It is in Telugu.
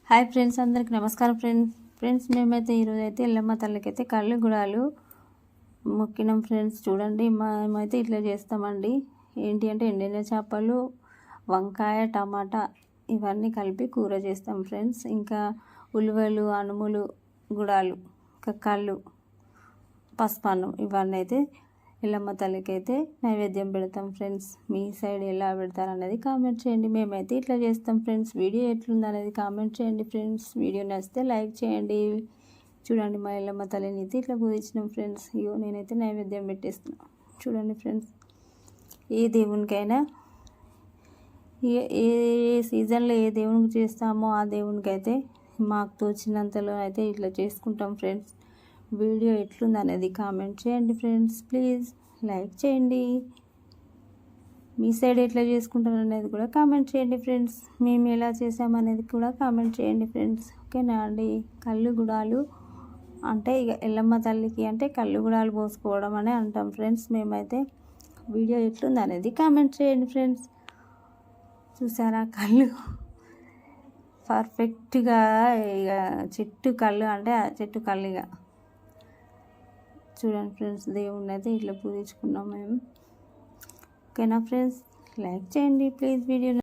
హాయ్ ఫ్రెండ్స్, అందరికి నమస్కారం ఫ్రెండ్స్ మేమైతే ఈరోజు అయితే ఎల్లమ్మ తల్లికైతే కళ్ళు గుడాలు మొక్కినాం ఫ్రెండ్స్. చూడండి, మేమైతే ఇట్లా చేస్తామండి. ఏంటి అంటే ఎండిన చేపలు, వంకాయ, టమాటా ఇవన్నీ కలిపి కూర చేస్తాం ఫ్రెండ్స్. ఇంకా ఉలువలు, అనుములు, గుడాలు, ఇంకా కళ్ళు, పసుపన్నం ఇవన్నీ అయితే ఎల్లమ్మ తల్లికి అయితే నైవేద్యం పెడతాం ఫ్రెండ్స్. మీ సైడ్ ఎలా పెడతారు అనేది కామెంట్ చేయండి. మేమైతే ఇట్లా చేస్తాం ఫ్రెండ్స్. వీడియో ఎట్లుంది అనేది కామెంట్ చేయండి ఫ్రెండ్స్. వీడియో నచ్చితే లైక్ చేయండి. చూడండి, మా ఎల్లమ్మ తల్లిని అయితే ఇట్లా పూజించినాం ఫ్రెండ్స్. ఇగో నేనైతే నైవేద్యం పెట్టేస్తున్నాను. చూడండి ఫ్రెండ్స్, ఏ దేవునికైనా ఏ సీజన్లో ఏ దేవునికి చేస్తామో ఆ దేవునికి అయితే మాకు తోచినంతలో అయితే ఇట్లా చేసుకుంటాం ఫ్రెండ్స్. వీడియో ఎట్లుంది అనేది కామెంట్ చేయండి ఫ్రెండ్స్. ప్లీజ్ లైక్ చేయండి. మీ సైడ్ ఎట్లా చేసుకుంటారు అనేది కూడా కామెంట్ చేయండి ఫ్రెండ్స్. మేము ఎలా చేసామనేది కూడా కామెంట్ చేయండి ఫ్రెండ్స్. ఓకేనా అండి. కళ్ళు గుడాలు అంటే ఇక ఎల్లమ్మ తల్లికి అంటే కళ్ళు గుడాలు పోసుకోవడం అని అంటాం ఫ్రెండ్స్. మేమైతే వీడియో ఎట్లుంది అనేది కామెంట్ చేయండి ఫ్రెండ్స్. చూసారా, కళ్ళు పర్ఫెక్ట్గా ఇక చెట్టు కళ్ళు అంటే చెట్టు కళ్ళు ఇక చూడండి ఫ్రెండ్స్. దేవుణ్ణి అయితే ఇట్లా పూజించుకున్నాం మేము. ఓకేనా ఫ్రెండ్స్, లైక్ చేయండి ప్లీజ్. వీడియో